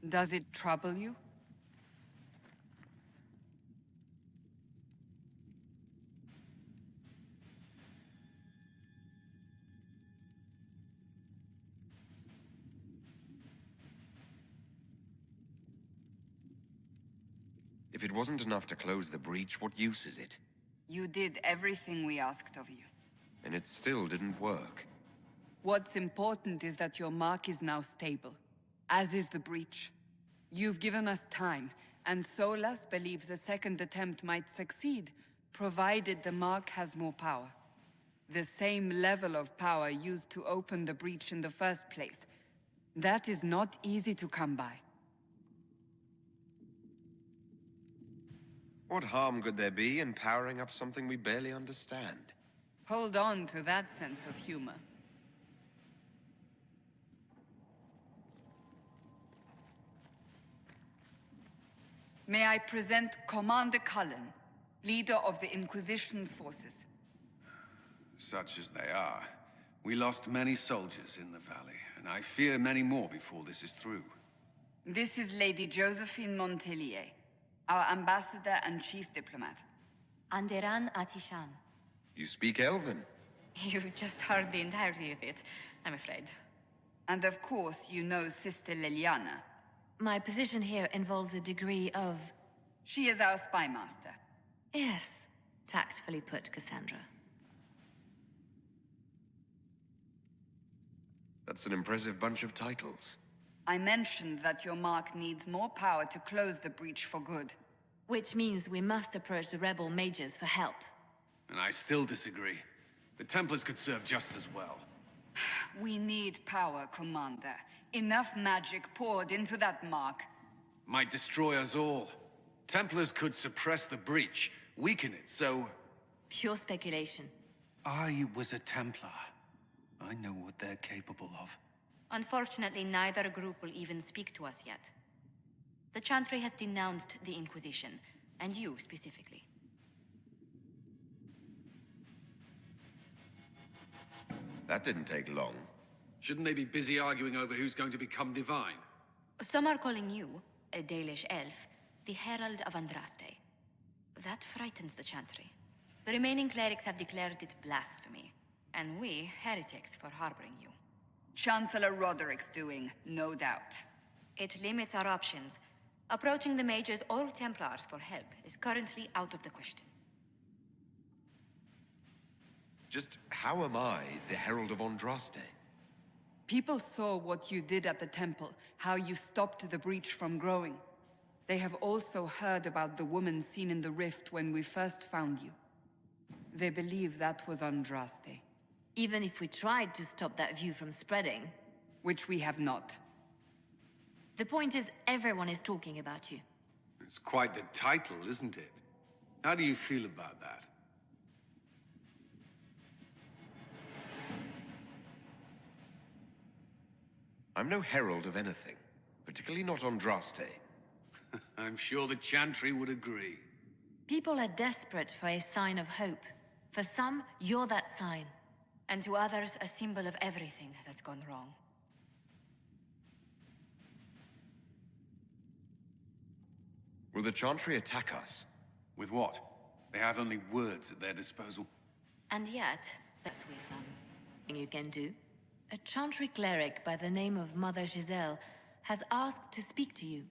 Does it trouble you? If it wasn't enough to close the breach, what use is it? You did everything we asked of you. And it still didn't work. What's important is that your mark is now stable, as is the breach. You've given us time, and Solas believes a second attempt might succeed, provided the mark has more power. The same level of power used to open the breach in the first place. That is not easy to come by. What harm could there be in powering up something we barely understand? Hold on to that sense of humor. May I present Commander Cullen, leader of the Inquisition's forces. Such as they are. We lost many soldiers in the valley, and I fear many more before this is through. This is Lady Josephine Montellier, our ambassador and chief diplomat. Anderan Atishan. You speak Elven? You just heard the entirety of it, I'm afraid. And of course, you know Sister Liliana. My position here involves a degree of... She is our spy master. Yes, tactfully put, Cassandra. That's an impressive bunch of titles. I mentioned that your mark needs more power to close the breach for good. Which means we must approach the rebel mages for help. And I still disagree. The Templars could serve just as well. We need power, Commander. Enough magic poured into that mark. Might destroy us all. Templars could suppress the breach, weaken it, so... Pure speculation. I was a Templar. I know what they're capable of. Unfortunately, neither group will even speak to us yet. The Chantry has denounced the Inquisition, and you specifically. That didn't take long. Shouldn't they be busy arguing over who's going to become divine? Some are calling you, a Dalish elf, the Herald of Andraste. That frightens the Chantry. The remaining clerics have declared it blasphemy, and we, heretics, for harboring you. Chancellor Roderick's doing, no doubt. It limits our options. Approaching the mages or Templars for help is currently out of the question. Just how am I the Herald of Andraste? People saw what you did at the temple, how you stopped the breach from growing. They have also heard about the woman seen in the rift when we first found you. They believe that was Andraste. Even if we tried to stop that view from spreading... Which we have not. The point is, everyone is talking about you. It's quite the title, isn't it? How do you feel about that? I'm no herald of anything, particularly not Andraste. I'm sure the Chantry would agree. People are desperate for a sign of hope. For some, you're that sign. And to others, a symbol of everything that's gone wrong. Will the Chantry attack us? With what? They have only words at their disposal. And yet, that's with thing you can do. A Chantry cleric by the name of Mother Giselle has asked to speak to you.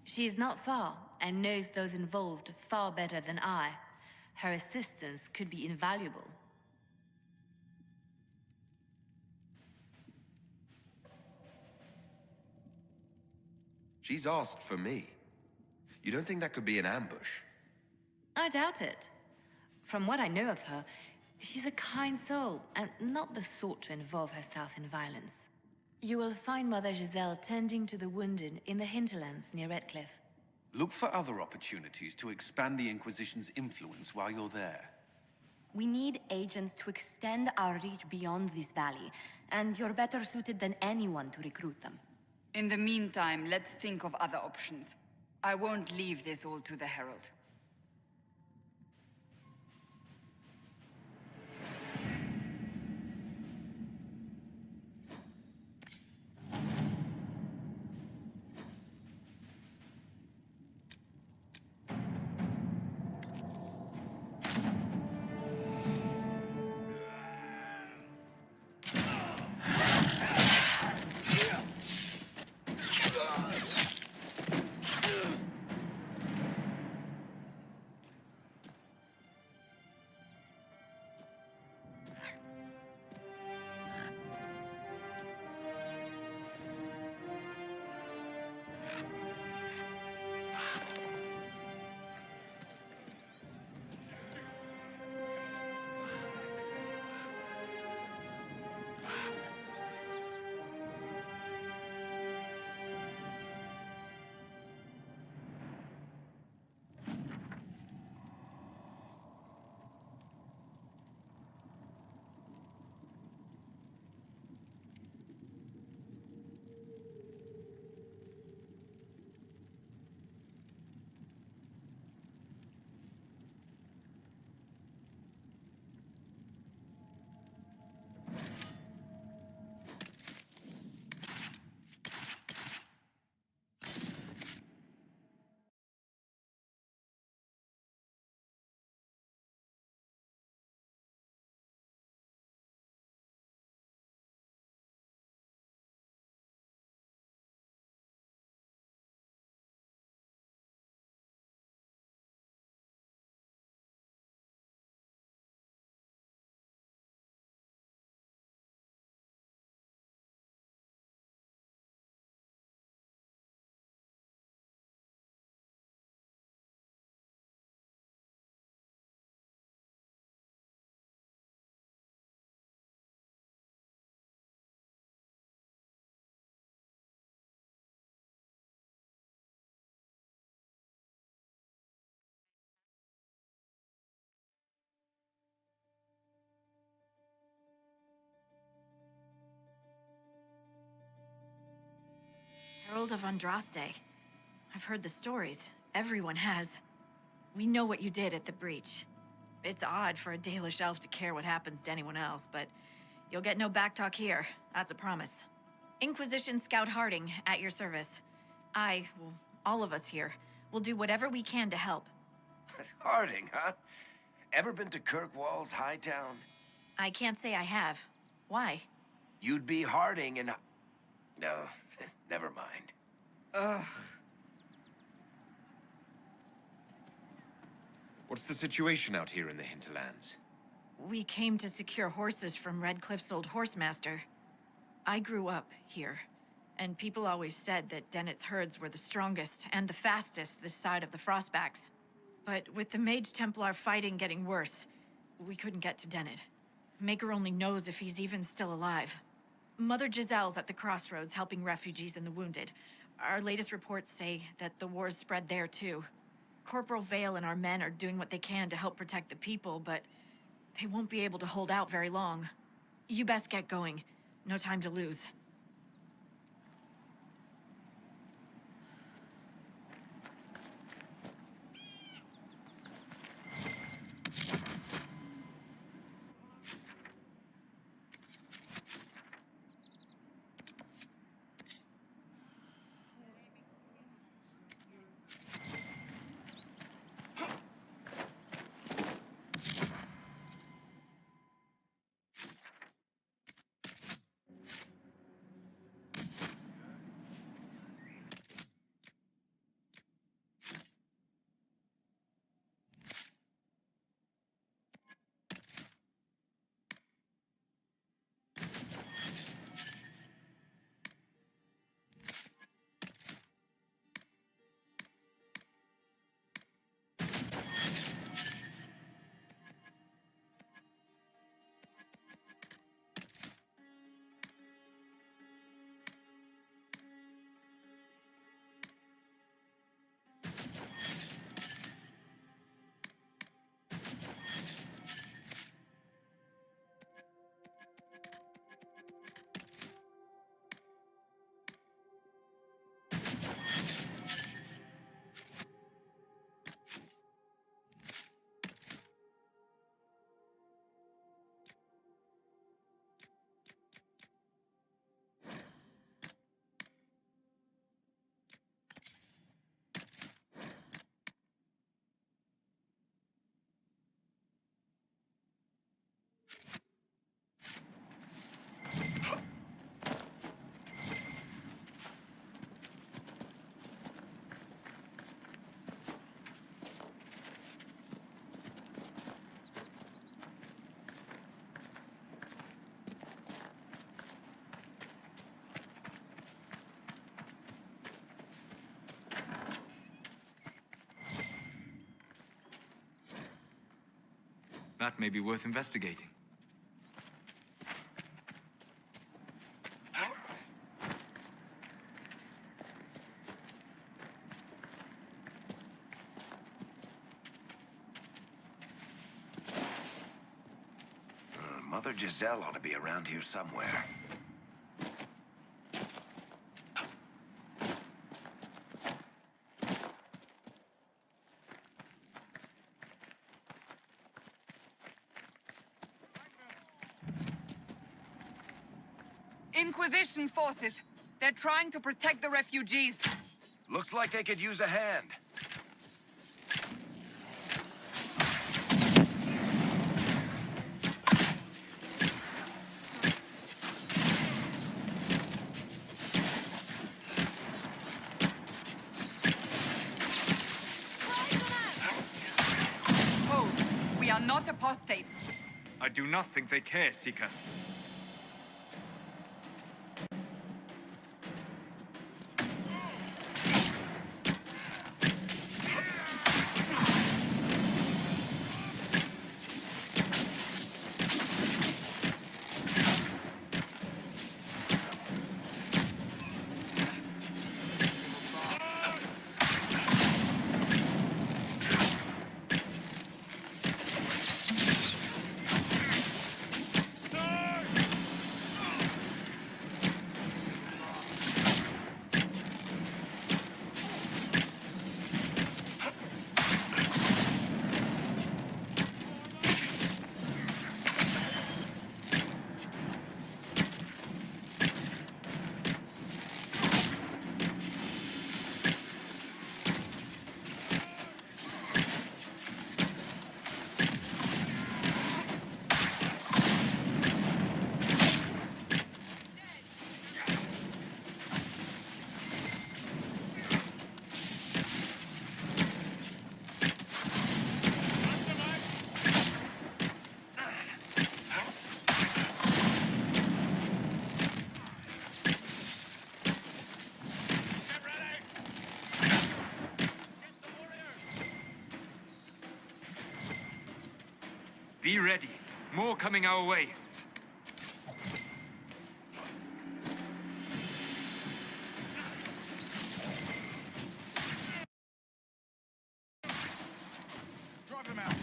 She is not far, and knows those involved far better than I. Her assistance could be invaluable. She's asked for me. You don't think that could be an ambush? I doubt it. From what I know of her, she's a kind soul, and not the sort to involve herself in violence. You will find Mother Giselle tending to the wounded in the hinterlands near Redcliffe. Look for other opportunities to expand the Inquisition's influence while you're there. We need agents to extend our reach beyond this valley, and you're better suited than anyone to recruit them. In the meantime, let's think of other options. I won't leave this all to the Herald. Guild of Andraste. I've heard the stories. Everyone has. We know what you did at the breach. It's odd for a Dalish elf to care what happens to anyone else, but you'll get no backtalk here. That's a promise. Inquisition Scout Harding, at your service. Well, all of us here, will do whatever we can to help. Harding, huh? Ever been to Kirkwall's Hightown? I can't say I have. Why? You'd be Harding and... No, never mind. Ugh. What's the situation out here in the hinterlands? We came to secure horses from Redcliffe's old horsemaster. I grew up here, and people always said that Dennett's herds were the strongest and the fastest this side of the Frostbacks. But with the Mage Templar fighting getting worse, we couldn't get to Dennett. Maker only knows if he's even still alive. Mother Giselle's at the Crossroads helping refugees and the wounded. Our latest reports say that the war's spread there too. Corporal Vale and our men are doing what they can to help protect the people, but they won't be able to hold out very long. You best get going. No time to lose. That may be worth investigating. Mother Giselle ought to be around here somewhere. Inquisition forces. They're trying to protect the refugees. Looks like they could use a hand. Oh, we are not apostates. I do not think they care, Seeker. Be ready. More coming our way. Drive him out.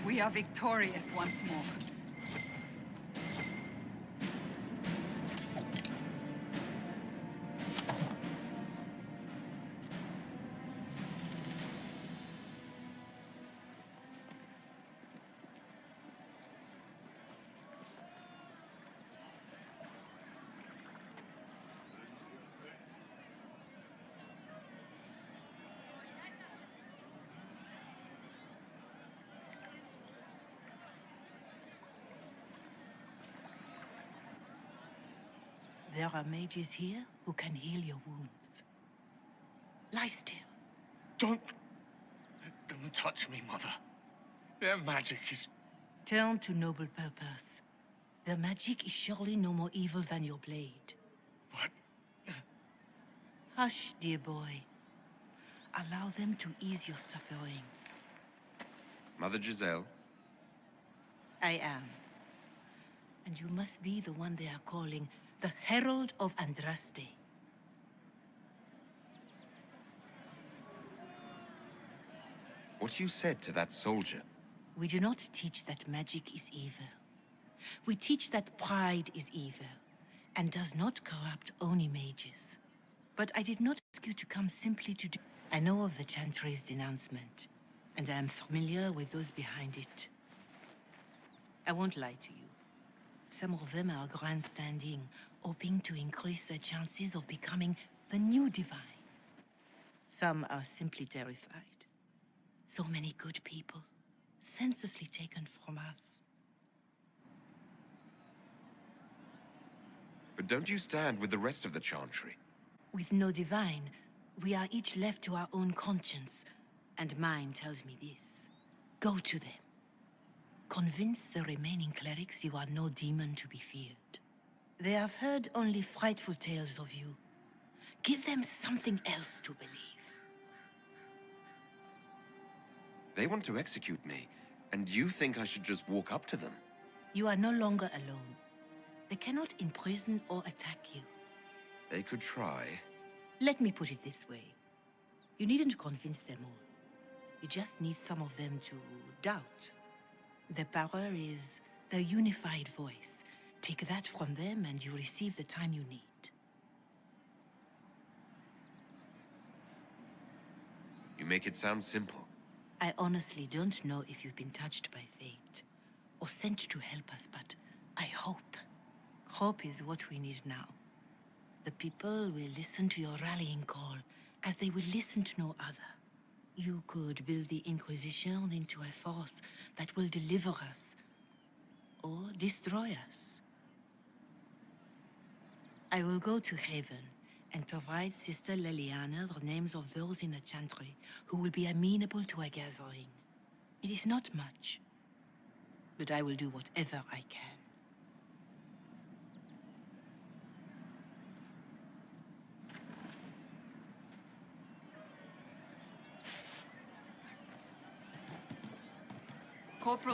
We are victorious once more. There are mages here who can heal your wounds. Lie still. Don't touch me, Mother. Their magic is... Turn to noble purpose. Their magic is surely no more evil than your blade. What? Hush, dear boy. Allow them to ease your suffering. Mother Giselle? I am. And you must be the one they are calling the Herald of Andraste. What you said to that soldier? We do not teach that magic is evil. We teach that pride is evil, and does not corrupt only mages. But I did not ask you to come simply to do... I know of the Chantry's denouncement, and I am familiar with those behind it. I won't lie to you. Some of them are grandstanding, hoping to increase their chances of becoming the new divine. Some are simply terrified. So many good people, senselessly taken from us. But don't you stand with the rest of the Chantry? With no divine, we are each left to our own conscience, and mine tells me this. Go to them. Convince the remaining clerics you are no demon to be feared. They have heard only frightful tales of you. Give them something else to believe. They want to execute me, and you think I should just walk up to them? You are no longer alone. They cannot imprison or attack you. They could try. Let me put it this way. You needn't convince them all. You just need some of them to doubt. Their power is their unified voice. Take that from them and you receive the time you need. You make it sound simple. I honestly don't know if you've been touched by fate, or sent to help us, but I hope. Hope is what we need now. The people will listen to your rallying call, as they will listen to no other. You could build the Inquisition into a force that will deliver us, or destroy us. I will go to Haven and provide Sister Leliana the names of those in the Chantry who will be amenable to a gathering. It is not much, but I will do whatever I can. Corporal